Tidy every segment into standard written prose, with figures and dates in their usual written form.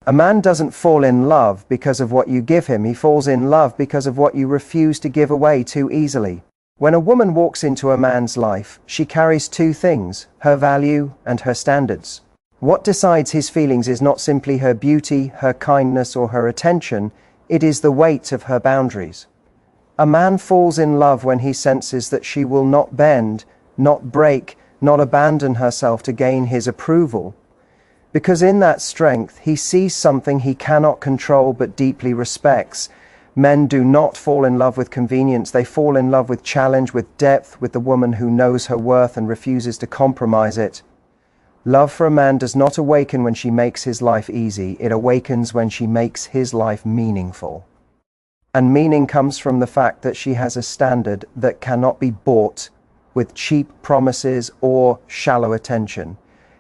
A man doesn't fall in love because of what you give him, he falls in love because of what you refuse to give away too easily. When a woman walks into a man's life, she carries two things, her value and her standards. What decides his feelings is not simply her beauty, her kindness, or her attention, it is the weight of her boundaries. A man falls in love when he senses that she will not bend, not break, not abandon herself to gain his approval. Because in that strength, he sees something he cannot control but deeply respects. Men do not fall in love with convenience, they fall in love with challenge, with depth, with the woman who knows her worth and refuses to compromise it. Love for a man does not awaken when she makes his life easy, it awakens when she makes his life meaningful. And meaning comes from the fact that she has a standard that cannot be bought with cheap promises or shallow attention.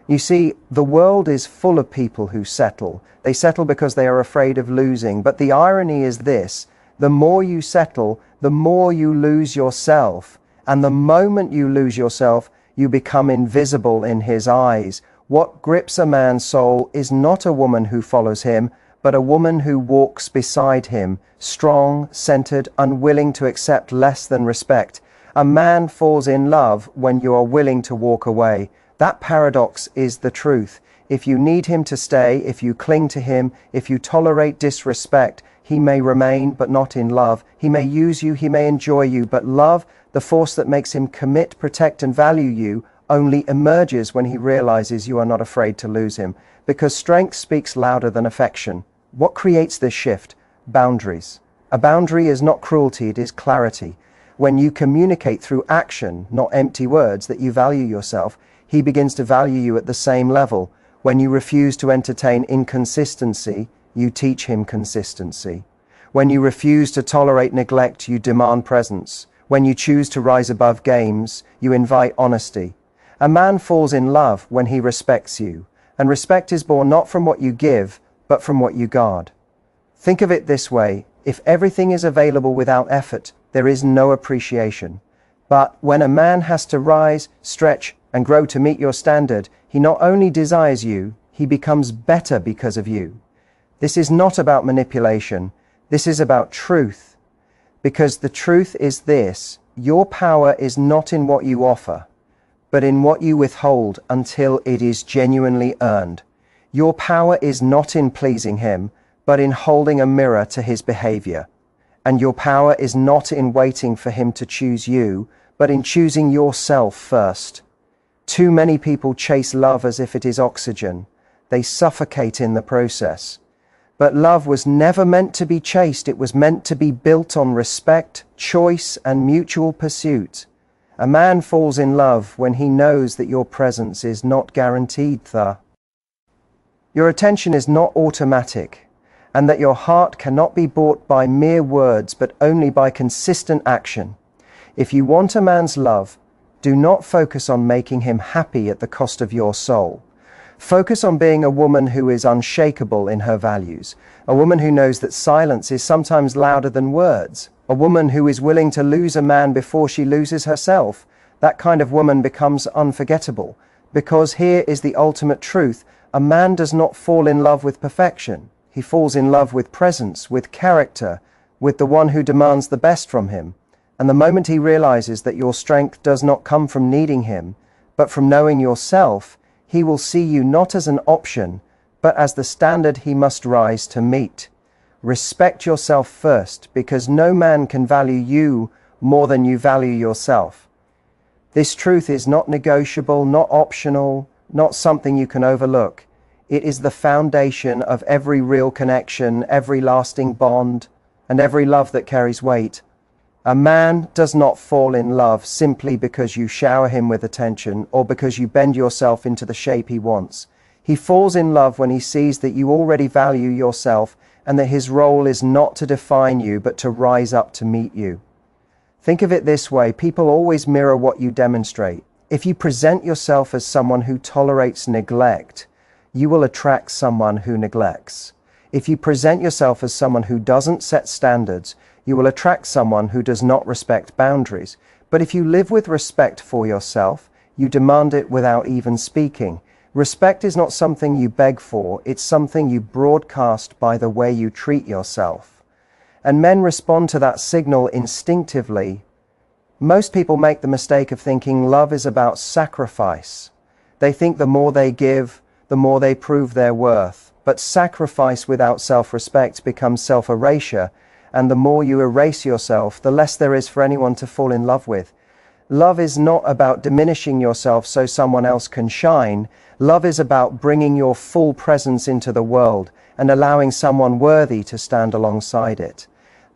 You see, the world is full of people who settle. They settle because they are afraid of losing. But the irony is this: the more you settle, the more you lose yourself. And the moment you lose yourself, you become invisible in his eyes. What grips a man's soul is not a woman who follows him, but a woman who walks beside him, strong, centered, unwilling to accept less than respect. A man falls in love when you are willing to walk away. That paradox is the truth. If you need him to stay, if you cling to him, if you tolerate disrespect, he may remain, but not in love. He may use you, he may enjoy you, but love, the force that makes him commit, protect, and value you, only emerges when he realizes you are not afraid to lose him. Because strength speaks louder than affection. What creates this shift? Boundaries. A boundary is not cruelty, it is clarity. When you communicate through action, not empty words, that you value yourself, he begins to value you at the same level. When you refuse to entertain inconsistency, you teach him consistency. When you refuse to tolerate neglect, you demand presence. When you choose to rise above games, you invite honesty. A man falls in love when he respects you, and respect is born not from what you give, but from what you guard. Think of it this way: if everything is available without effort, there is no appreciation. But when a man has to rise, stretch, and grow to meet your standard, he not only desires you, he becomes better because of you. This is not about manipulation, this is about truth. Because the truth is this: your power is not in what you offer, but in what you withhold until it is genuinely earned. Your power is not in pleasing him, but in holding a mirror to his behavior. And your power is not in waiting for him to choose you, but in choosing yourself first. Too many people chase love as if it is oxygen. They suffocate in the process. But love was never meant to be chased. It was meant to be built on respect, choice, and mutual pursuit. A man falls in love when he knows that your presence is not guaranteed. Your attention is not automatic, and that your heart cannot be bought by mere words, but only by consistent action. If you want a man's love, do not focus on making him happy at the cost of your soul. Focus on being a woman who is unshakable in her values, a woman who knows that silence is sometimes louder than words, a woman who is willing to lose a man before she loses herself. That kind of woman becomes unforgettable, because here is the ultimate truth: a man does not fall in love with perfection. He falls in love with presence, with character, with the one who demands the best from him. And the moment he realizes that your strength does not come from needing him, but from knowing yourself, he will see you not as an option, but as the standard he must rise to meet. Respect yourself first, because no man can value you more than you value yourself. This truth is not negotiable, not optional, not something you can overlook. It is the foundation of every real connection, every lasting bond, and every love that carries weight. A man does not fall in love simply because you shower him with attention or because you bend yourself into the shape he wants. He falls in love when he sees that you already value yourself and that his role is not to define you but to rise up to meet you. Think of it this way: people always mirror what you demonstrate. If you present yourself as someone who tolerates neglect, you will attract someone who neglects. If you present yourself as someone who doesn't set standards, you will attract someone who does not respect boundaries. But if you live with respect for yourself, you demand it without even speaking. Respect is not something you beg for, it's something you broadcast by the way you treat yourself. And men respond to that signal instinctively. Most people make the mistake of thinking love is about sacrifice. They think the more they give, the more they prove their worth. But sacrifice without self-respect becomes self-erasure, and the more you erase yourself, the less there is for anyone to fall in love with. Love is not about diminishing yourself so someone else can shine. Love is about bringing your full presence into the world and allowing someone worthy to stand alongside it.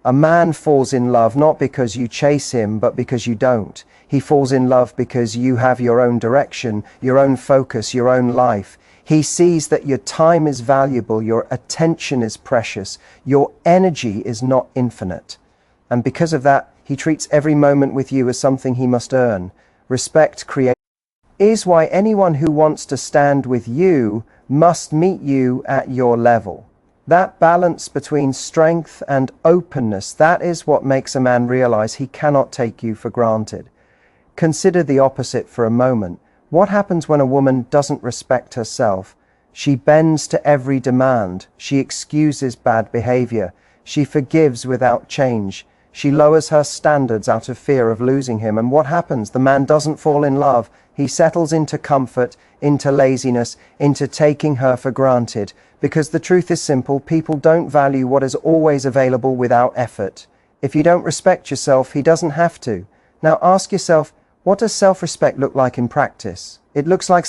A man falls in love not because you chase him, but because you don't. He falls in love because you have your own direction, your own focus, your own life. He sees that your time is valuable, your attention is precious, your energy is not infinite. And because of that, he treats every moment with you as something he must earn. Respect is why anyone who wants to stand with you must meet you at your level. That balance between strength and openness, that is what makes a man realize he cannot take you for granted. Consider the opposite for a moment. What happens when a woman doesn't respect herself? She bends to every demand. She excuses bad behavior. She forgives without change. She lowers her standards out of fear of losing him. And what happens? The man doesn't fall in love. He settles into comfort, into laziness, into taking her for granted. Because the truth is simple, people don't value what is always available without effort. If you don't respect yourself, he doesn't have to. Now ask yourself, what does self-respect look like in practice? It looks like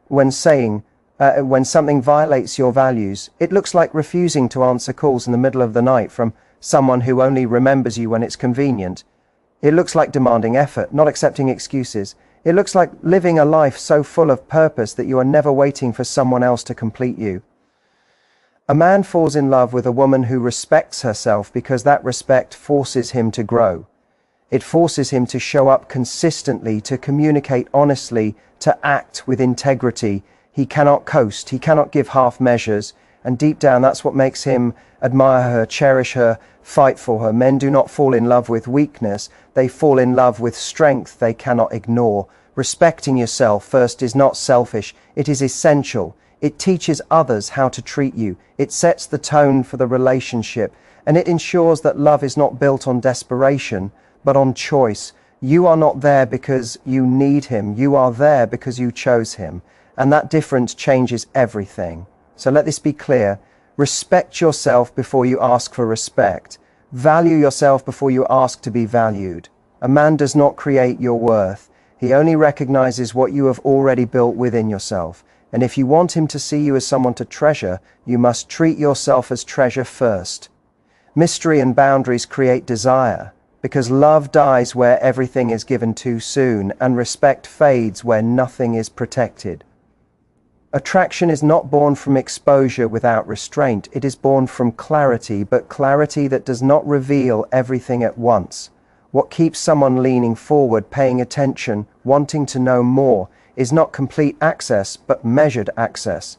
when something violates your values. It looks like refusing to answer calls in the middle of the night from someone who only remembers you when it's convenient. It looks like demanding effort, not accepting excuses. It looks like living a life so full of purpose that you are never waiting for someone else to complete you. A man falls in love with a woman who respects herself because that respect forces him to grow. It forces him to show up consistently, to communicate honestly, to act with integrity. He cannot coast, he cannot give half measures, and deep down that's what makes him admire her, cherish her, fight for her. Men do not fall in love with weakness, they fall in love with strength they cannot ignore. Respecting yourself first is not selfish, it is essential. It teaches others how to treat you. It sets the tone for the relationship, and it ensures that love is not built on desperation, but on choice. You are not there because you need him. You are there because you chose him. And that difference changes everything. So let this be clear. Respect yourself before you ask for respect. Value yourself before you ask to be valued. A man does not create your worth. He only recognizes what you have already built within yourself. And if you want him to see you as someone to treasure, you must treat yourself as treasure first. Mystery and boundaries create desire, because love dies where everything is given too soon, and respect fades where nothing is protected. Attraction is not born from exposure without restraint. It is born from clarity, but clarity that does not reveal everything at once. What keeps someone leaning forward, paying attention, wanting to know more, is not complete access, but measured access.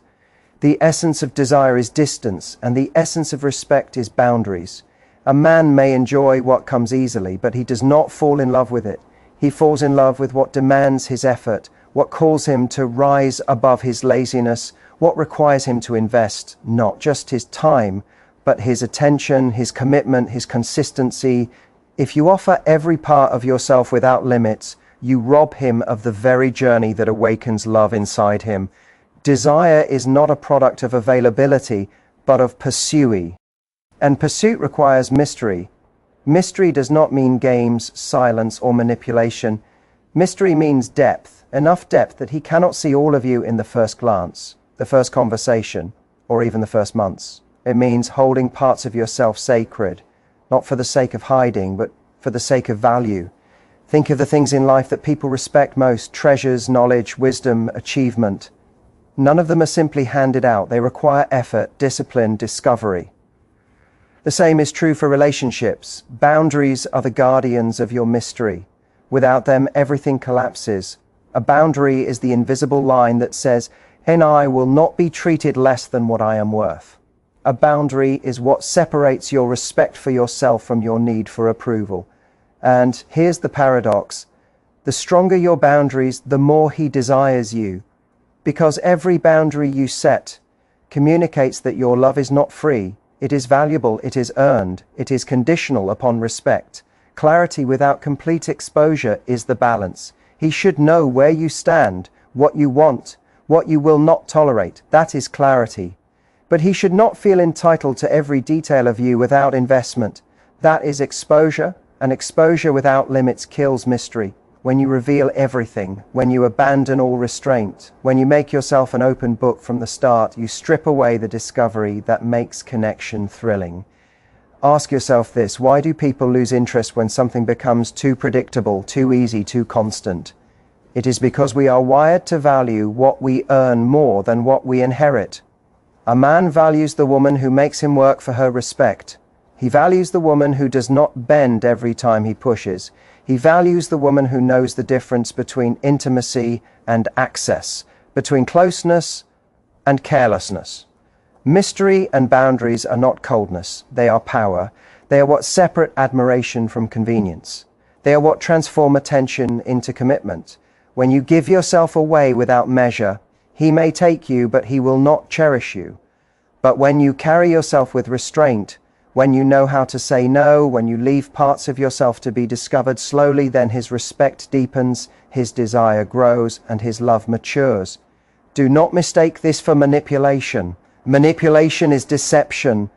The essence of desire is distance, and the essence of respect is boundaries. A man may enjoy what comes easily, but he does not fall in love with it. He falls in love with what demands his effort, what calls him to rise above his laziness, what requires him to invest not just his time, but his attention, his commitment, his consistency. If you offer every part of yourself without limits, you rob him of the very journey that awakens love inside him. Desire is not a product of availability, but of pursuit. And pursuit requires mystery. Mystery does not mean games, silence, or manipulation. Mystery means depth, enough depth that he cannot see all of you in the first glance, the first conversation, or even the first months. It means holding parts of yourself sacred, not for the sake of hiding, but for the sake of value. Think of the things in life that people respect most: treasures, knowledge, wisdom, achievement. None of them are simply handed out. They require effort, discipline, discovery. The same is true for relationships. Boundaries are the guardians of your mystery. Without them, everything collapses. A boundary is the invisible line that says, "And I will not be treated less than what I am worth." A boundary is what separates your respect for yourself from your need for approval. And here's the paradox. The stronger your boundaries, the more he desires you. Because every boundary you set communicates that your love is not free, it is valuable, it is earned, it is conditional upon respect. Clarity without complete exposure is the balance. He should know where you stand, what you want, what you will not tolerate. That is clarity. But he should not feel entitled to every detail of you without investment. That is exposure, and exposure without limits kills mystery. When you reveal everything, when you abandon all restraint, when you make yourself an open book from the start, you strip away the discovery that makes connection thrilling. Ask yourself this: why do people lose interest when something becomes too predictable, too easy, too constant? It is because we are wired to value what we earn more than what we inherit. A man values the woman who makes him work for her respect. He values the woman who does not bend every time he pushes. He values the woman who knows the difference between intimacy and access, between closeness and carelessness. Mystery and boundaries are not coldness, they are power. They are what separate admiration from convenience. They are what transform attention into commitment. When you give yourself away without measure, he may take you, but he will not cherish you. But when you carry yourself with restraint, when you know how to say no, when you leave parts of yourself to be discovered slowly, then his respect deepens, his desire grows, and his love matures. Do not mistake this for manipulation. Manipulation is deception.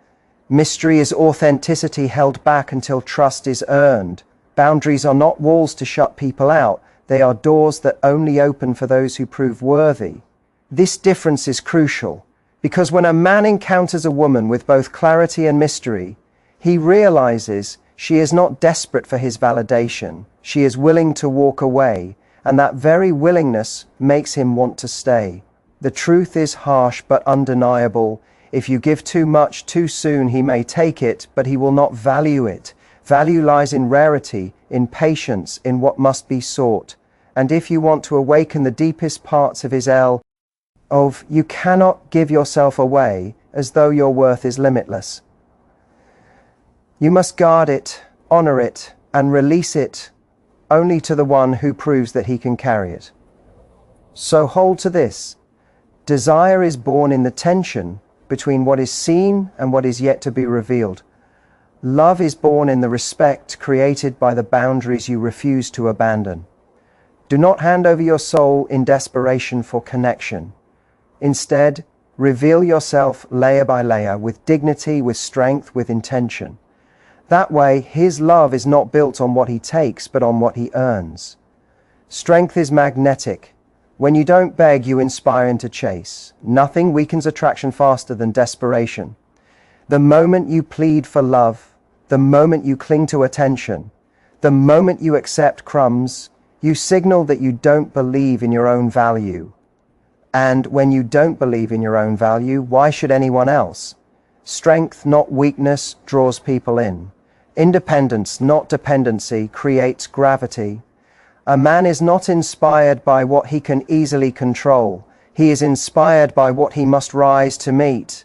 Mystery is authenticity held back until trust is earned. Boundaries are not walls to shut people out. They are doors that only open for those who prove worthy. This difference is crucial, because when a man encounters a woman with both clarity and mystery, he realizes she is not desperate for his validation. She is willing to walk away, and that very willingness makes him want to stay. The truth is harsh but undeniable. If you give too much too soon, he may take it, but he will not value it. Value lies in rarity, in patience, in what must be sought. And if you want to awaken the deepest parts of his you cannot give yourself away as though your worth is limitless. You must guard it, honor it, and release it only to the one who proves that he can carry it. So hold to this. Desire is born in the tension between what is seen and what is yet to be revealed. Love is born in the respect created by the boundaries you refuse to abandon. Do not hand over your soul in desperation for connection. Instead, reveal yourself layer by layer, with dignity, with strength, with intention. That way, his love is not built on what he takes, but on what he earns. Strength is magnetic. When you don't beg, you inspire him to chase. Nothing weakens attraction faster than desperation. The moment you plead for love, the moment you cling to attention, the moment you accept crumbs, you signal that you don't believe in your own value. And when you don't believe in your own value, why should anyone else? Strength, not weakness, draws people in. Independence, not dependency, creates gravity. A man is not inspired by what he can easily control. He is inspired by what he must rise to meet.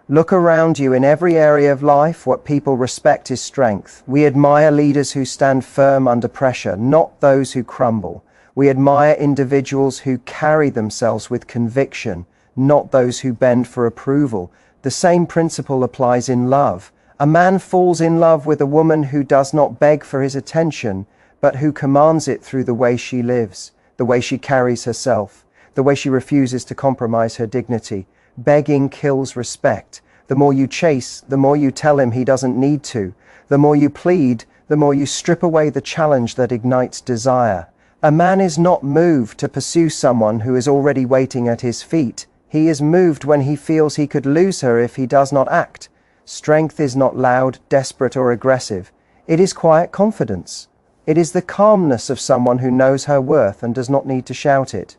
Look around you. In every area of life, what people respect is strength. We admire leaders who stand firm under pressure, not those who crumble. We admire individuals who carry themselves with conviction, not those who bend for approval. The same principle applies in love. A man falls in love with a woman who does not beg for his attention, but who commands it through the way she lives, the way she carries herself, the way she refuses to compromise her dignity. Begging kills respect. The more you chase, the more you tell him he doesn't need to. The more you plead, the more you strip away the challenge that ignites desire. A man is not moved to pursue someone who is already waiting at his feet. He is moved when he feels he could lose her if he does not act. Strength is not loud, desperate, or aggressive. It is quiet confidence. It is the calmness of someone who knows her worth and does not need to shout it.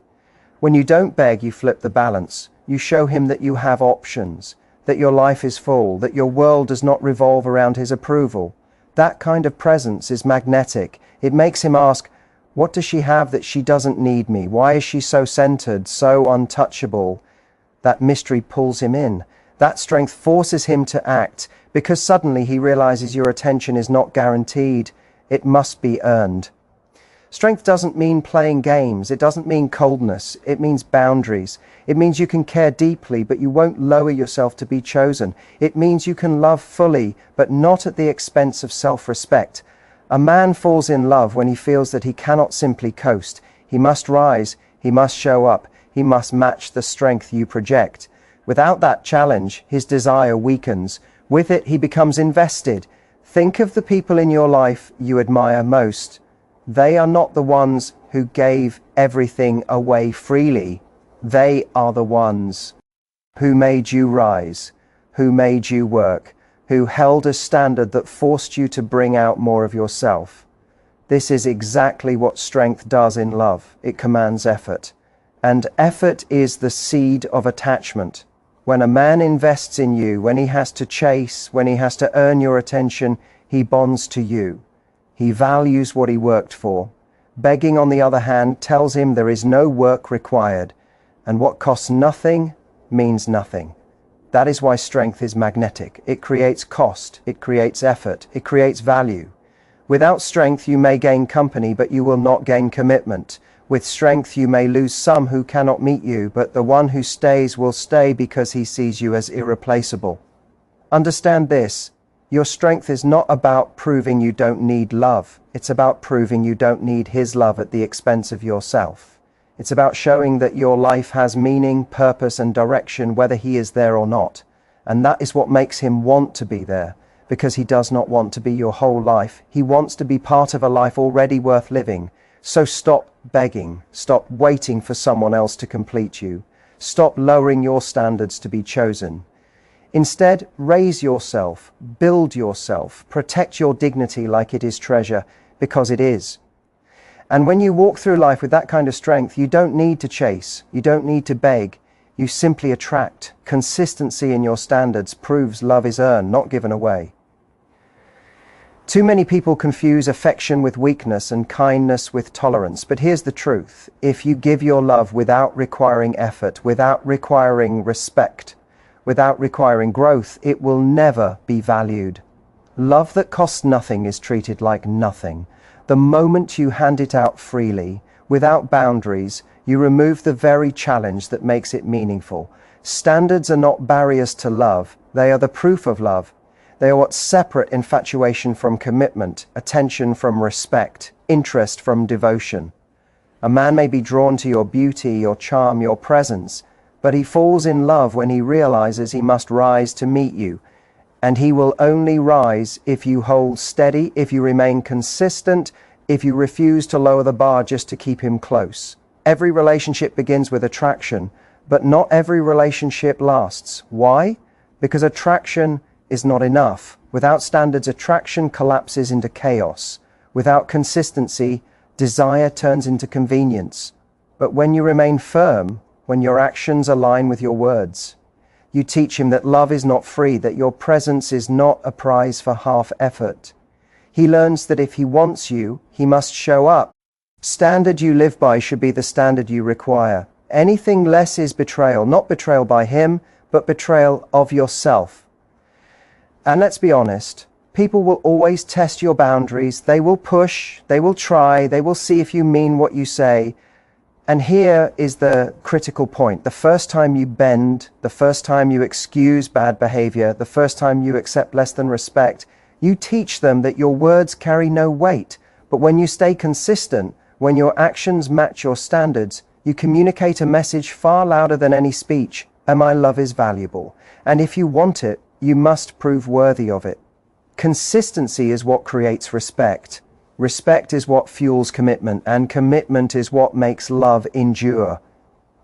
When you don't beg, you flip the balance. You show him that you have options, that your life is full, that your world does not revolve around his approval. That kind of presence is magnetic. It makes him ask, what does she have that she doesn't need me? Why is she so centered, so untouchable? That mystery pulls him in. That strength forces him to act, because suddenly he realizes your attention is not guaranteed. It must be earned. Strength doesn't mean playing games. It doesn't mean coldness. It means boundaries. It means you can care deeply, but you won't lower yourself to be chosen. It means you can love fully, but not at the expense of self-respect. A man falls in love when he feels that he cannot simply coast. He must rise. He must show up. He must match the strength you project. Without that challenge, his desire weakens. With it, he becomes invested. Think of the people in your life you admire most. They are not the ones who gave everything away freely. They are the ones who made you rise, who made you work, who held a standard that forced you to bring out more of yourself. This is exactly what strength does in love. It commands effort. And effort is the seed of attachment. When a man invests in you, when he has to chase, when he has to earn your attention, he bonds to you. He values what he worked for. Begging, on the other hand, tells him there is no work required, and what costs nothing means nothing. That is why strength is magnetic. It creates cost, it creates effort, it creates value. Without strength you may gain company, but you will not gain commitment. With strength you may lose some who cannot meet you, but the one who stays will stay because he sees you as irreplaceable. Understand this. Your strength is not about proving you don't need love. It's about proving you don't need his love at the expense of yourself. It's about showing that your life has meaning, purpose, and direction whether he is there or not. And that is what makes him want to be there, because he does not want to be your whole life. He wants to be part of a life already worth living. So stop begging. Stop waiting for someone else to complete you. Stop lowering your standards to be chosen. Instead, raise yourself, build yourself, protect your dignity like it is treasure, because it is. And when you walk through life with that kind of strength, you don't need to chase, you don't need to beg, you simply attract. Consistency in your standards proves love is earned, not given away. Too many people confuse affection with weakness and kindness with tolerance, but here's the truth. If you give your love without requiring effort, without requiring respect, without requiring growth, it will never be valued. Love that costs nothing is treated like nothing. The moment you hand it out freely, without boundaries, you remove the very challenge that makes it meaningful. Standards are not barriers to love, they are the proof of love. They are what separate infatuation from commitment, attention from respect, interest from devotion. A man may be drawn to your beauty, your charm, your presence, but he falls in love when he realizes he must rise to meet you. And he will only rise if you hold steady, if you remain consistent, if you refuse to lower the bar just to keep him close. Every relationship begins with attraction, but not every relationship lasts. Why? Because attraction is not enough. Without standards, attraction collapses into chaos. Without consistency, desire turns into convenience. But when you remain firm, when your actions align with your words, you teach him that love is not free, that your presence is not a prize for half effort. He learns that if he wants you, he must show up. Standard you live by should be the standard you require. Anything less is betrayal, not betrayal by him, but betrayal of yourself. And let's be honest, people will always test your boundaries. They will push, they will try, they will see if you mean what you say. And here is the critical point. The first time you bend, the first time you excuse bad behavior, the first time you accept less than respect, you teach them that your words carry no weight. But when you stay consistent, when your actions match your standards, you communicate a message far louder than any speech. And my love is valuable. And if you want it, you must prove worthy of it. Consistency is what creates respect. Respect is what fuels commitment, and commitment is what makes love endure.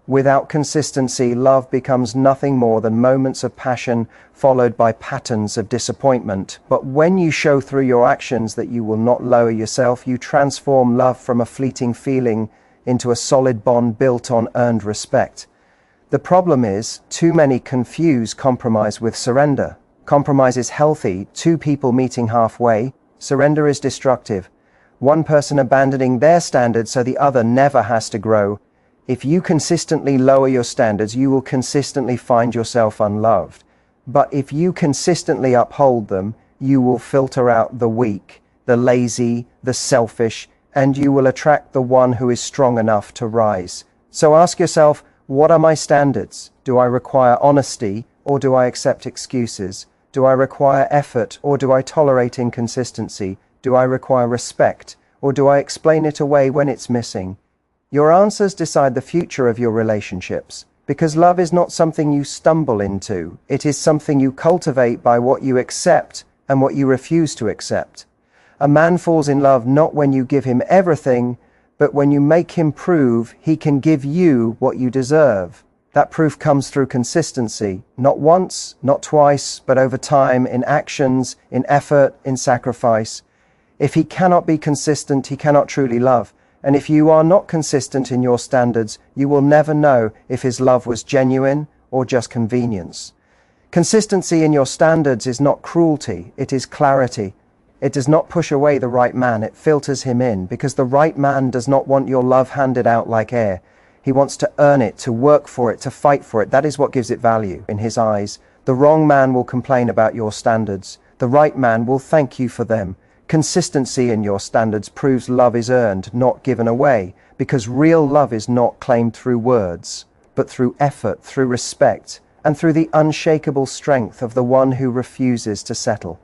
Without consistency, love becomes nothing more than moments of passion followed by patterns of disappointment. But when you show through your actions that you will not lower yourself, you transform love from a fleeting feeling into a solid bond built on earned respect. The problem is, too many confuse compromise with surrender. Compromise is healthy, two people meeting halfway. Surrender is destructive. One person abandoning their standards so the other never has to grow. If you consistently lower your standards, you will consistently find yourself unloved. But if you consistently uphold them, you will filter out the weak, the lazy, the selfish, and you will attract the one who is strong enough to rise. So ask yourself, what are my standards? Do I require honesty, or do I accept excuses? Do I require effort, or do I tolerate inconsistency? Do I require respect, or do I explain it away when it's missing? Your answers decide the future of your relationships, because love is not something you stumble into. It is something you cultivate by what you accept and what you refuse to accept. A man falls in love not when you give him everything, but when you make him prove he can give you what you deserve. That proof comes through consistency, not once, not twice, but over time, in actions, in effort, in sacrifice. If he cannot be consistent, he cannot truly love. And if you are not consistent in your standards, you will never know if his love was genuine or just convenience. Consistency in your standards is not cruelty, it is clarity. It does not push away the right man, it filters him in, because the right man does not want your love handed out like air. He wants to earn it, to work for it, to fight for it. That is what gives it value in his eyes. The wrong man will complain about your standards. The right man will thank you for them. Consistency in your standards proves love is earned, not given away, because real love is not claimed through words, but through effort, through respect, and through the unshakable strength of the one who refuses to settle.